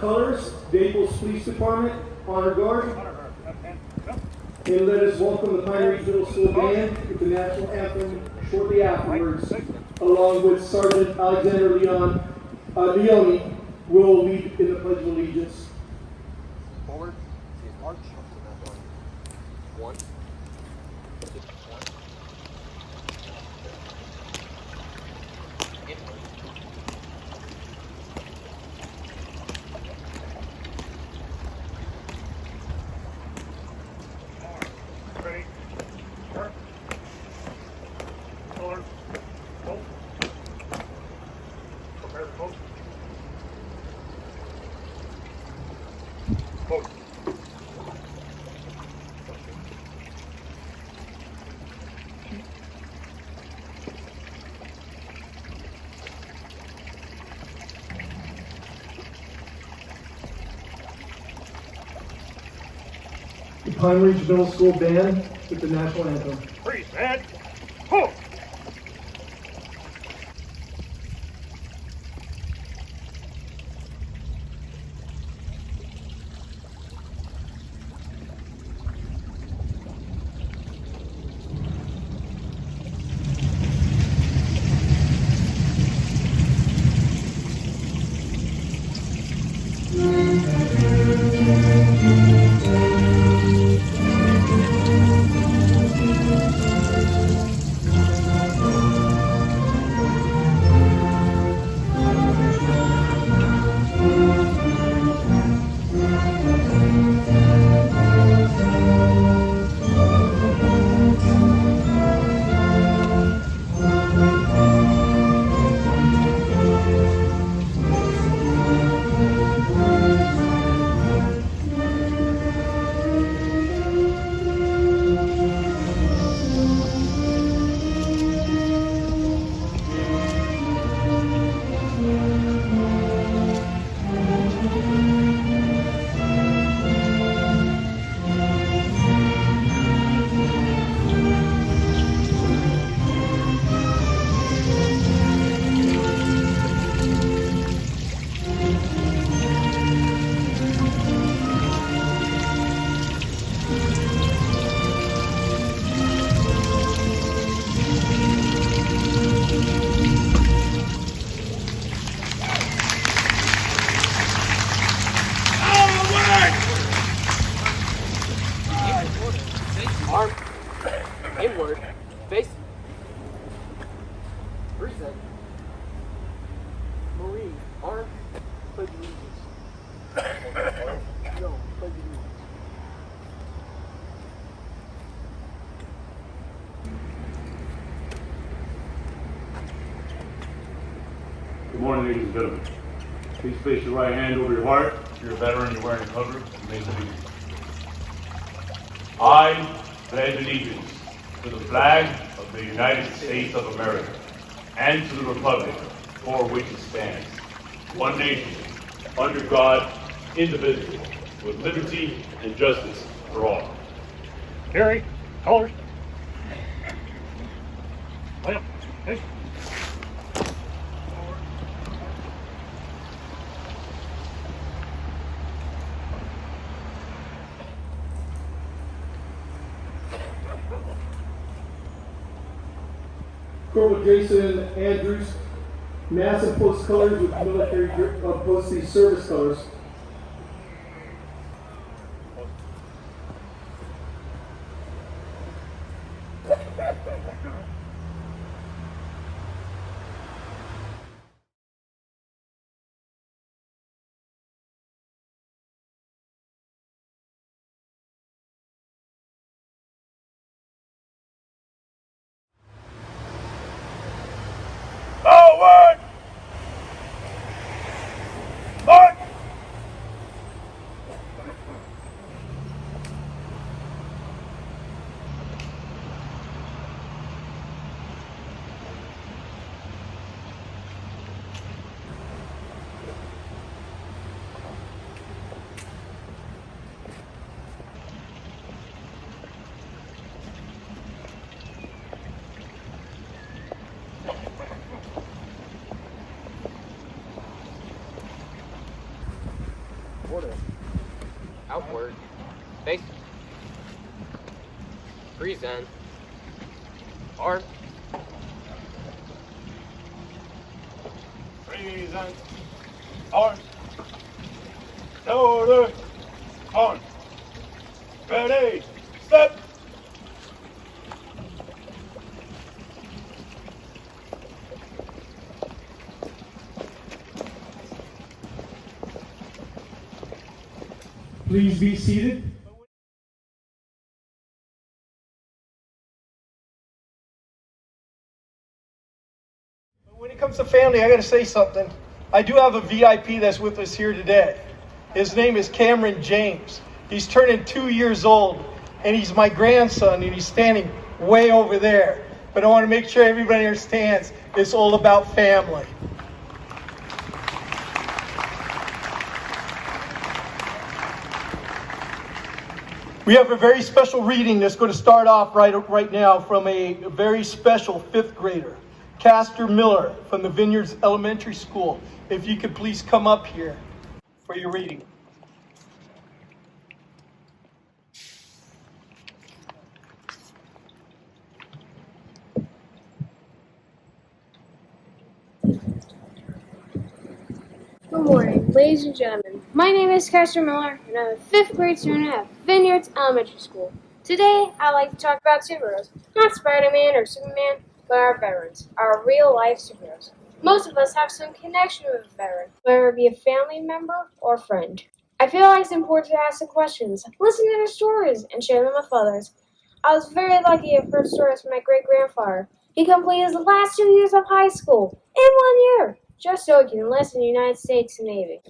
colors, Naples Police Department, Honor Guard. And let us welcome the Pine Ridge Middle School Band with the national anthem shortly afterwards, along with Sergeant Alexander Leone will lead in the Pledge of Allegiance. Forward, march. One. Ready? Kerr. Color. Both. Prepare the boat. Boat. The Pine Ridge Middle School Band with the national anthem. Freeze, man. Ho! Arm. Inward. Face. Reset. Marine. Arm. Pledge allegiance. No. Pledge allegiance. Good morning, ladies and gentlemen. Please place your right hand over your heart. If you're a veteran, you're wearing a cover. You may salute. I pledge allegiance to the flag of the United States of America and to the republic for which it stands, one nation, under God, indivisible, with liberty and justice for all. Carry. Colors. Lamp. Hey. Corporal Jason Andrews, MAST and post colors with military post these service colors. Forward! March! Outward. Face. Present. Arm. Present. Arms. Shoulder. On. Ready. Step. Please be seated. When it comes to family, I got to say something. I do have a VIP that's with us here today. His name is Cameron James. He's turning 2 years old, and he's my grandson, and he's standing way over there. But I want to make sure everybody understands it's all about family. We have a very special reading that's going to start off right now from a very special 5th grader, Castor Miller from the Vineyards Elementary School. If you could please come up here for your reading. Good morning, ladies and gentlemen. My name is Castor Miller, and I'm a 5th grade student at Vineyards Elementary School. Today, I'd like to talk about superheroes. Not Spider-Man or Superman, but our veterans, our real-life superheroes. Most of us have some connection with a veteran, whether it be a family member or friend. I feel like it's important to ask the questions, listen to their stories, and share them with others. I was very lucky to have heard stories from my great-grandfather. He completed his last 2 years of high school in 1 year, just so he can enlist in the United States Navy.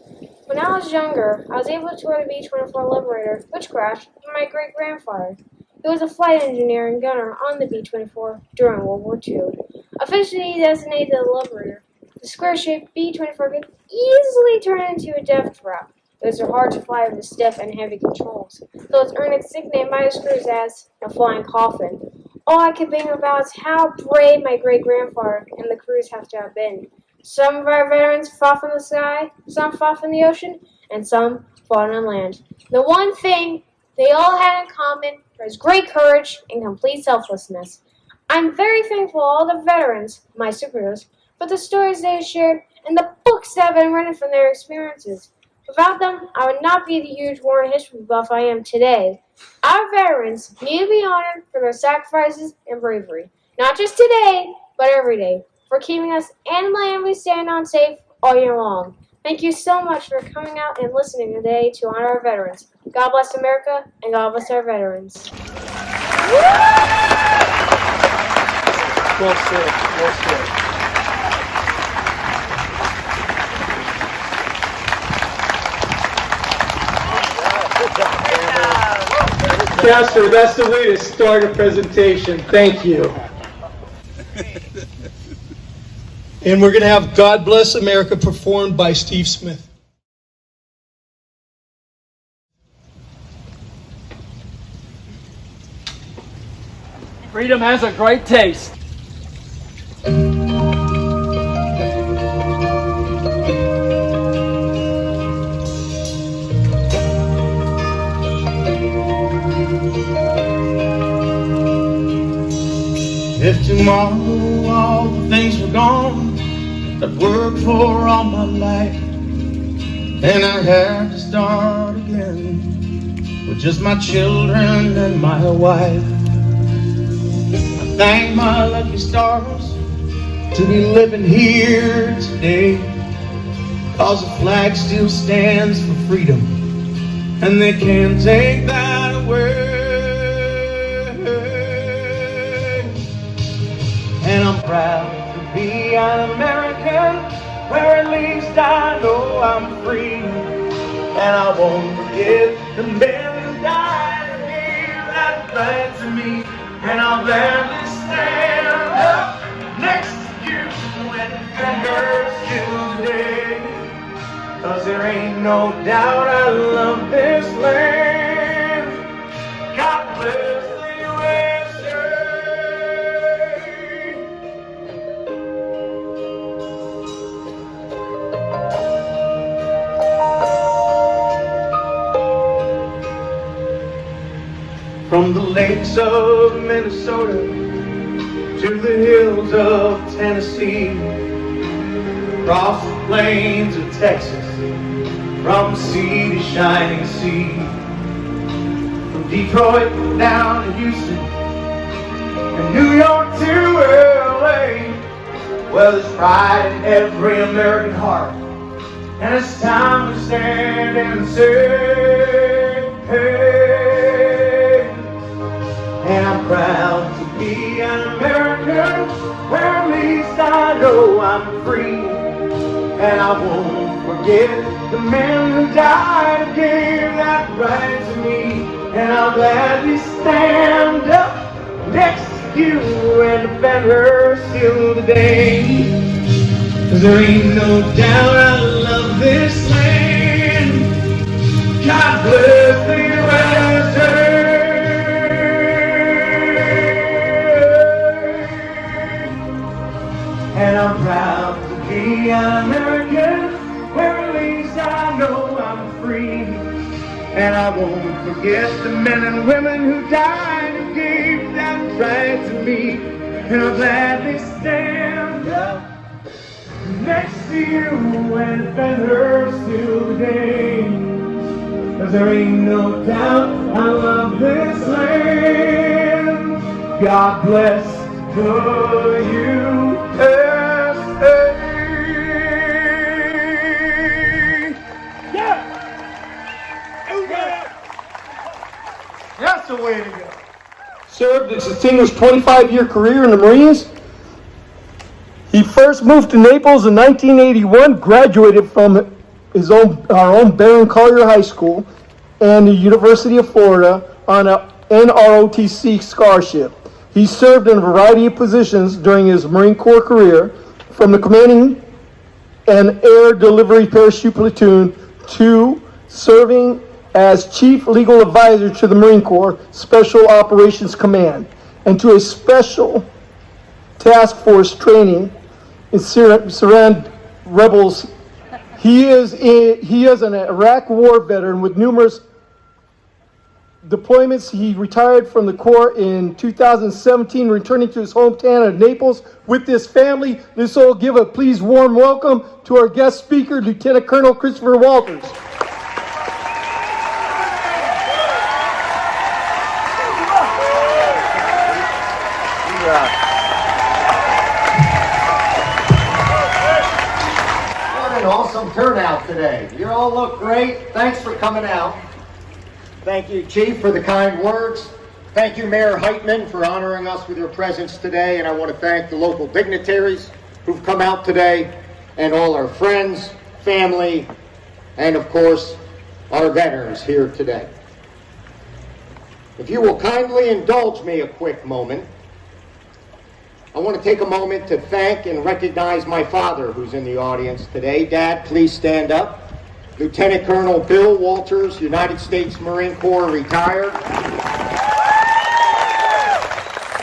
When I was younger, I was able to tour the B-24 Liberator, which crashed with my great-grandfather. He was a flight engineer and gunner on the B-24 during World War II. Officially designated the Liberator, the square-shaped B-24 could easily turn into a death trap. It was hard to fly with the stiff and heavy controls, so it's earned its nickname by its crews as a flying coffin. All I can think about is how brave my great-grandfather and the crews have to have been. Some of our veterans fought from the sky, some fought from the ocean, and some fought on land. The one thing they all had in common was great courage and complete selflessness. I'm very thankful to all the veterans, my superheroes, for the stories they have shared and the books that have been written from their experiences. Without them, I would not be the huge war and history buff I am today. Our veterans need to be honored for their sacrifices and bravery, not just today, but every day, for keeping us and the land we stand on safe all year long. Thank you so much for coming out and listening today to honor our veterans. God bless America, and God bless our veterans. Well said, well said. Castor, that's the way to start a presentation. Thank you. And we're going to have God Bless America performed by Steve Smith. Freedom has a great taste. If tomorrow all the things were gone I've worked for all my life, and I have to start again with just my children and my wife, I thank my lucky stars to be living here today, 'cause the flag still stands for freedom, and they can't take that away. And I'm proud to be an American, where at least I know I'm free. And I won't forget the men who died and gave that right to me. And I'll gladly stand up next to you when it hurts you today. 'Cause there ain't no doubt I love this land. God bless the USA. From the lakes of Minnesota to the hills of Tennessee, across the plains of Texas, from sea to shining sea, from Detroit down to Houston, and New York to LA. Well, there's pride in every American heart, and it's time to stand and say, hey. And I'm proud to be an American, where at least I know I'm free. And I won't forget the men who died and gave that right to me. And I'll gladly stand up next to you and defend her still today. 'Cause there ain't no doubt I love this land. God bless the USA. And I'm proud to be an American, where at least I know I'm free. And I won't forget the men and women who died and gave that right to me. And I'll gladly stand up next to you and defend her still today. 'Cause there ain't no doubt I love this land. God bless the USA. Yeah! That's the way to go. Served a distinguished 25-year career in the Marines. He first moved to Naples in 1981, graduated from our own Baron Collier High School and the University of Florida on a NROTC scholarship. He served in a variety of positions during his Marine Corps career, from the commanding an air delivery parachute platoon to serving as chief legal advisor to the Marine Corps Special Operations Command and to a special task force training in Syrian rebels. He is an Iraq war veteran with numerous deployments. He retired from the Corps in 2017, returning to his hometown of Naples with his family. This will give a please warm welcome to our guest speaker, Lieutenant Colonel Christopher Walters. What an awesome turnout today. You all look great. Thanks for coming out. Thank you, Chief, for the kind words. Thank you, Mayor Hardman, for honoring us with your presence today. And I want to thank the local dignitaries who've come out today, and all our friends, family, and of course, our veterans here today. If you will kindly indulge me a quick moment, I want to take a moment to thank and recognize my father, who's in the audience today. Dad, please stand up. Lieutenant Colonel Bill Walters, United States Marine Corps, retired.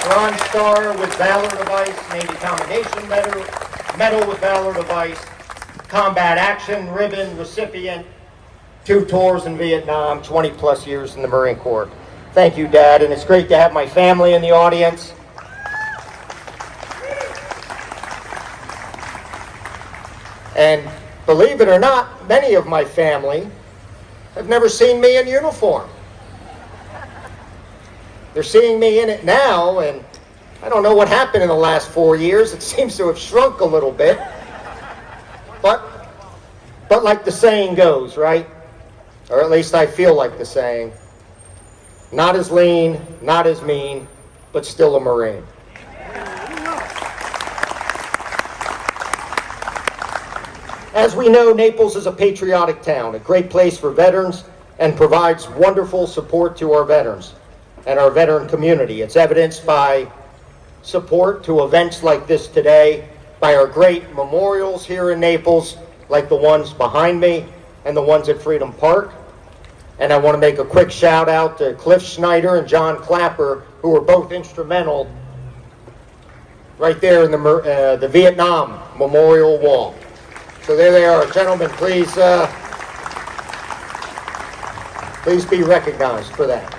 Bronze Star with Valor Device, Navy Commendation Medal with Valor Device, Combat Action Ribbon recipient, 2 tours in Vietnam, 20 plus years in the Marine Corps. Thank you, Dad, and it's great to have my family in the audience. And believe it or not, many of my family have never seen me in uniform. They're seeing me in it now, and I don't know what happened in the last 4 years. It seems to have shrunk a little bit. But like the saying goes, right? Or at least I feel like the saying. Not as lean, not as mean, but still a Marine. As we know, Naples is a patriotic town, a great place for veterans, and provides wonderful support to our veterans and our veteran community. It's evidenced by support to events like this today, by our great memorials here in Naples, like the ones behind me and the ones at Freedom Park. And I want to make a quick shout out to Cliff Schneider and John Clapper, who were both instrumental right there in the Vietnam Memorial Wall. So there they are. Gentlemen, please be recognized for that.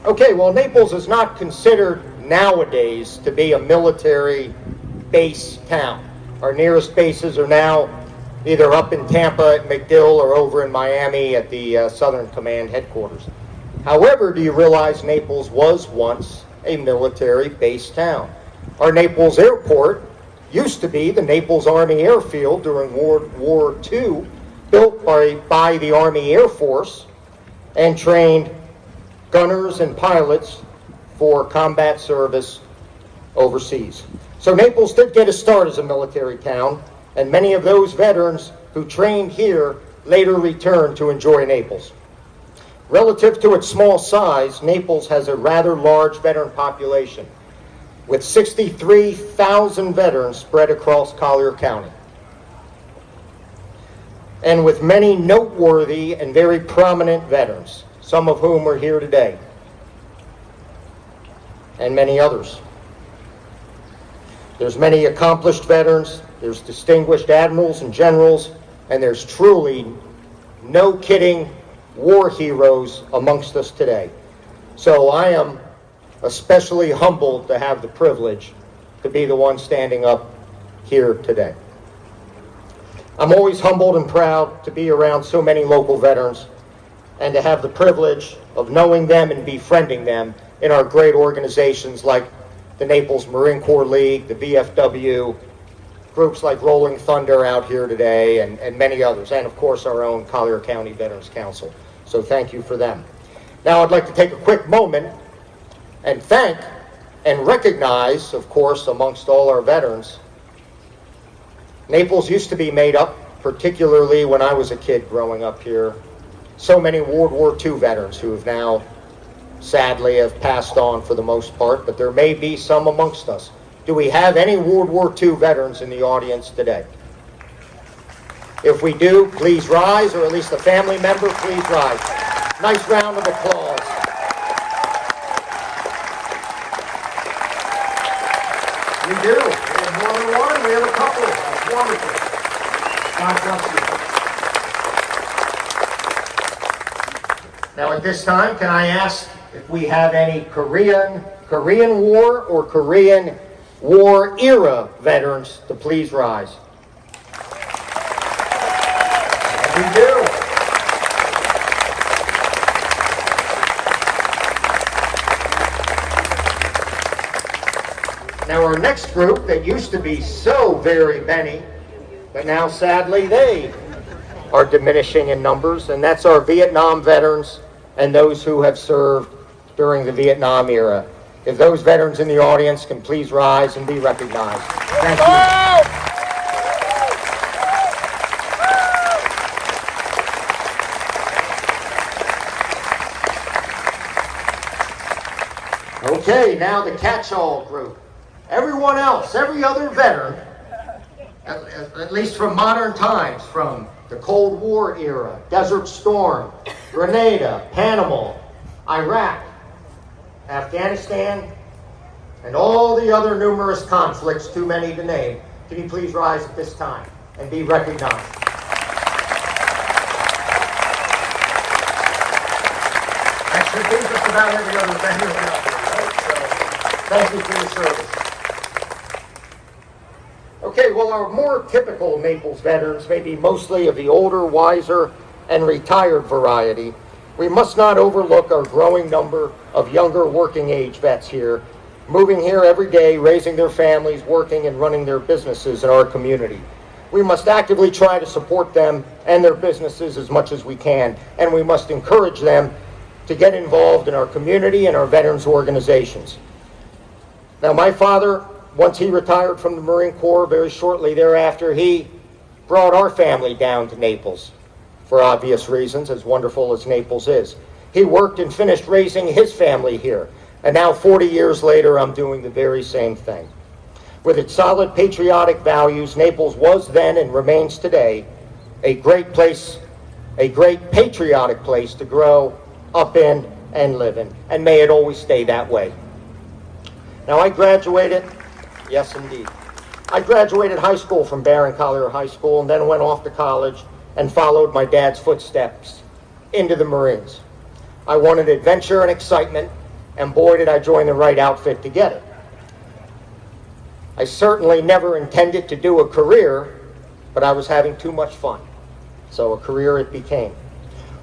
Okay, well, Naples is not considered nowadays to be a military base town. Our nearest bases are now either up in Tampa at MacDill or over in Miami at the Southern Command headquarters. However, do you realize Naples was once a military base town? Our Naples Airport used to be the Naples Army Airfield during World War II, built by the Army Air Force and trained gunners and pilots for combat service overseas. So Naples did get a start as a military town, and many of those veterans who trained here later returned to enjoy Naples. Relative to its small size, Naples has a rather large veteran population, with 63,000 veterans spread across Collier County, and with many noteworthy and very prominent veterans, some of whom are here today, and many others. There's many accomplished veterans, there's distinguished admirals and generals, and there's truly, no kidding, war heroes amongst us today. So I am especially humbled to have the privilege to be the one standing up here today. I'm always humbled and proud to be around so many local veterans and to have the privilege of knowing them and befriending them in our great organizations like the Naples Marine Corps League, the VFW, groups like Rolling Thunder out here today, and many others, and of course our own Collier County Veterans Council. So thank you for them. Now I'd like to take a quick moment and thank and recognize, of course, amongst all our veterans. Naples used to be made up, particularly when I was a kid growing up here, so many World War II veterans who have now sadly have passed on for the most part, but there may be some amongst us. Do we have any World War II veterans in the audience today? If we do, please rise, or at least a family member, please rise. Nice round of applause. We do. We have more than one. We have a couple. That's wonderful. God bless you. Now at this time, can I ask if we have any Korean War or Korean War era veterans to please rise? We do. Now our next group that used to be so very many, but now sadly they are diminishing in numbers, and that's our Vietnam veterans and those who have served during the Vietnam era. If those veterans in the audience can please rise and be recognized. Thank you. Okay, now the catch-all group. Everyone else, every other veteran, at least from modern times, from the Cold War era, Desert Storm, Grenada, Panama, Iraq, Afghanistan, and all the other numerous conflicts, too many to name, can you please rise at this time and be recognized? That should be just about every other veteran out there. Thank you for your service. Okay, well, our more typical Naples veterans may be mostly of the older, wiser, and retired variety. We must not overlook our growing number of younger working age vets here, moving here every day, raising their families, working and running their businesses in our community. We must actively try to support them and their businesses as much as we can, and we must encourage them to get involved in our community and our veterans organizations. Now, my father, once he retired from the Marine Corps, very shortly thereafter, he brought our family down to Naples for obvious reasons, as wonderful as Naples is. He worked and finished raising his family here, and now 40 years later, I'm doing the very same thing. With its solid patriotic values, Naples was then and remains today a great place, a great patriotic place to grow up in and live in, and may it always stay that way. Now, I graduated, yes indeed, I graduated high school from Barron Collier High School and then went off to college and followed my dad's footsteps into the Marines. I wanted adventure and excitement, and boy did I join the right outfit to get it. I certainly never intended to do a career, but I was having too much fun, so a career it became.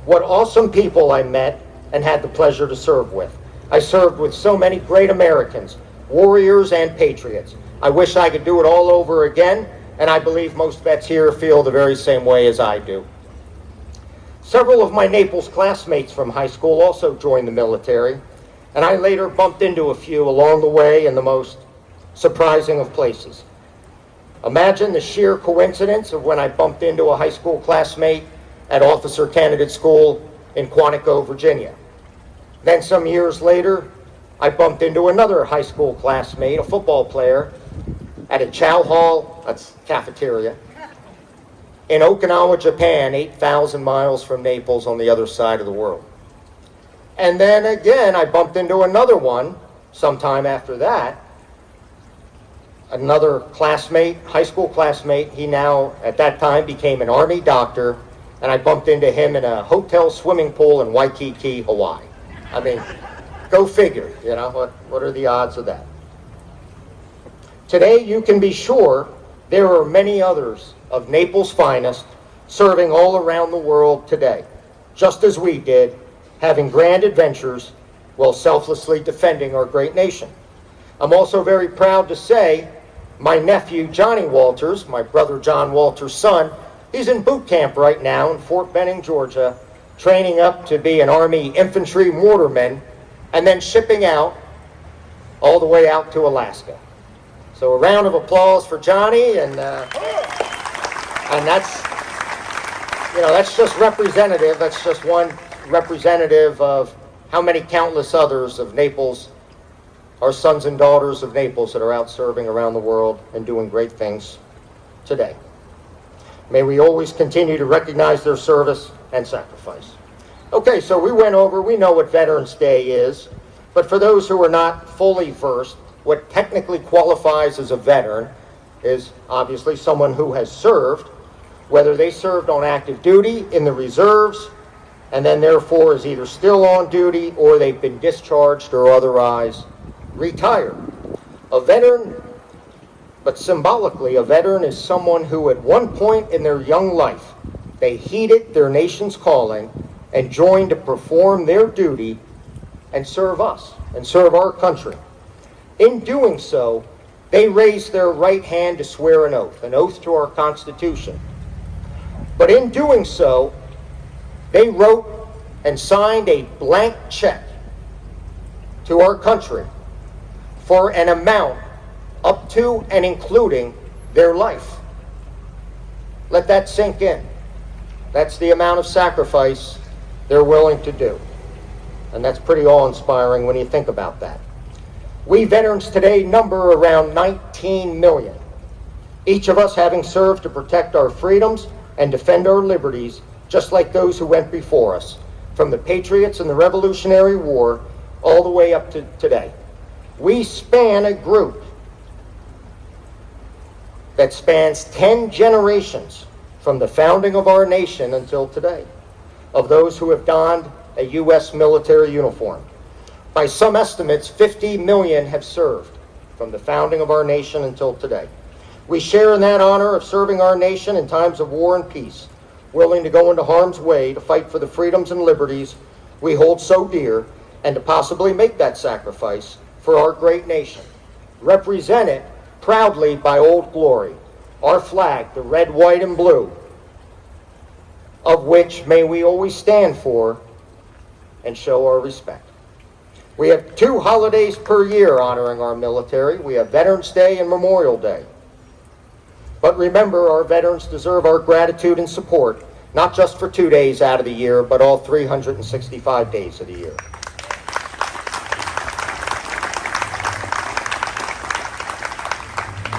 What awesome people I met and had the pleasure to serve with. I served with so many great Americans, warriors and patriots. I wish I could do it all over again, and I believe most vets here feel the very same way as I do. Several of my Naples classmates from high school also joined the military, and I later bumped into a few along the way in the most surprising of places. Imagine the sheer coincidence of when I bumped into a high school classmate at Officer Candidate School in Quantico, Virginia. Then some years later, I bumped into another high school classmate, a football player, at a chow hall, that's cafeteria, in Okinawa, Japan, 8,000 miles from Naples on the other side of the world. And then again, I bumped into another one sometime after that, another classmate, high school classmate. He now, at that time, became an Army doctor, and I bumped into him in a hotel swimming pool in Waikiki, Hawaii. I mean, go figure, you know, what are the odds of that? Today, you can be sure there are many others of Naples' finest serving all around the world today, just as we did, having grand adventures while selflessly defending our great nation. I'm also very proud to say my nephew, Johnny Walters, my brother John Walters' son, he's in boot camp right now in Fort Benning, Georgia, training up to be an Army infantry mortarman and then shipping out all the way out to Alaska. So a round of applause for Johnny, and that's, you know, that's just representative. That's just one representative of how many countless others of Naples, our sons and daughters of Naples, that are out serving around the world and doing great things today. May we always continue to recognize their service and sacrifice. Okay, so we know what Veterans Day is, but for those who are not fully versed, what technically qualifies as a veteran is obviously someone who has served, whether they served on active duty in the reserves, and then therefore is either still on duty or they've been discharged or otherwise retired. A veteran, but symbolically, a veteran is someone who at one point in their young life, they heeded their nation's calling and joined to perform their duty and serve us, and serve our country. In doing so, they raised their right hand to swear an oath to our Constitution. But in doing so, they wrote and signed a blank check to our country for an amount up to and including their life. Let that sink in. That's the amount of sacrifice they're willing to do. And that's pretty awe-inspiring when you think about that. We veterans today number around 19 million, each of us having served to protect our freedoms and defend our liberties, just like those who went before us, from the Patriots in the Revolutionary War all the way up to today. We span a group that spans 10 generations from the founding of our nation until today, of those who have donned a U.S. military uniform. By some estimates, 50 million have served from the founding of our nation until today. We share in that honor of serving our nation in times of war and peace, willing to go into harm's way to fight for the freedoms and liberties we hold so dear, and to possibly make that sacrifice for our great nation, represented proudly by Old Glory, our flag, the red, white, and blue, of which may we always stand for and show our respect. We have 2 holidays per year honoring our military. We have Veterans Day and Memorial Day. But remember, our veterans deserve our gratitude and support, not just for 2 days out of the year, but all 365 days of the year.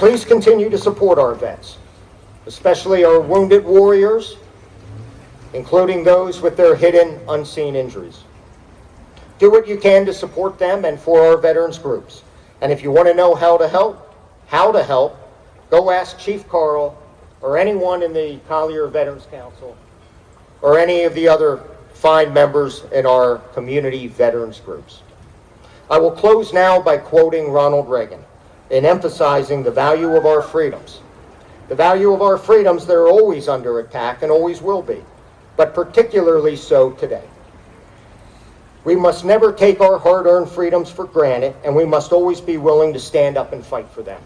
Please continue to support our vets, especially our wounded warriors, including those with their hidden, unseen injuries. Do what you can to support them and for our veterans groups. And if you want to know how to help, go ask Chief Carl or anyone in the Collier Veterans Council or any of the other fine members in our community veterans groups. I will close now by quoting Ronald Reagan in emphasizing the value of our freedoms. The value of our freedoms that are always under attack and always will be, but particularly so today. We must never take our hard-earned freedoms for granted, and we must always be willing to stand up and fight for them.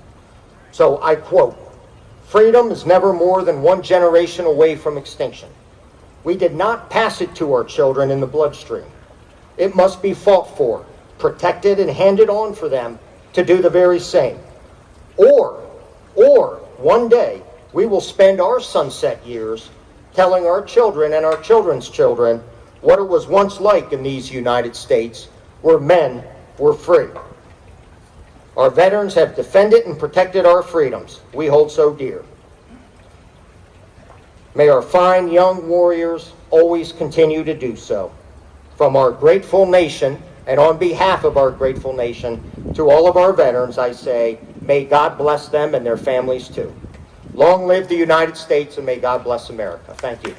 So I quote, "Freedom is never more than one generation away from extinction. We did not pass it to our children in the bloodstream. It must be fought for, protected, and handed on for them to do the very same. Or one day we will spend our sunset years telling our children and our children's children what it was once like in these United States where men were free. Our veterans have defended and protected our freedoms we hold so dear. May our fine young warriors always continue to do so. From our grateful nation, and on behalf of our grateful nation, to all of our veterans, I say, may God bless them and their families too. Long live the United States, and may God bless America. Thank you.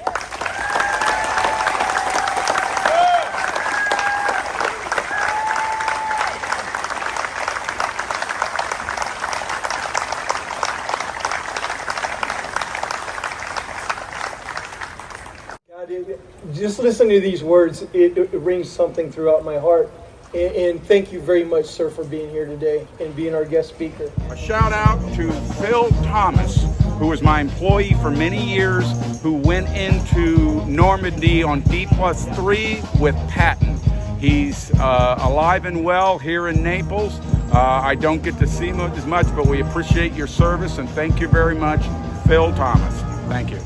Just listening to these words, it rings something throughout my heart. And thank you very much, sir, for being here today and being our guest speaker. A shout out to Phil Thomas, who was my employee for many years, who went into Normandy on D+3 with Patton. He's alive and well here in Naples. I don't get to see him as much, but we appreciate your service, and thank you very much, Phil Thomas. Thank you.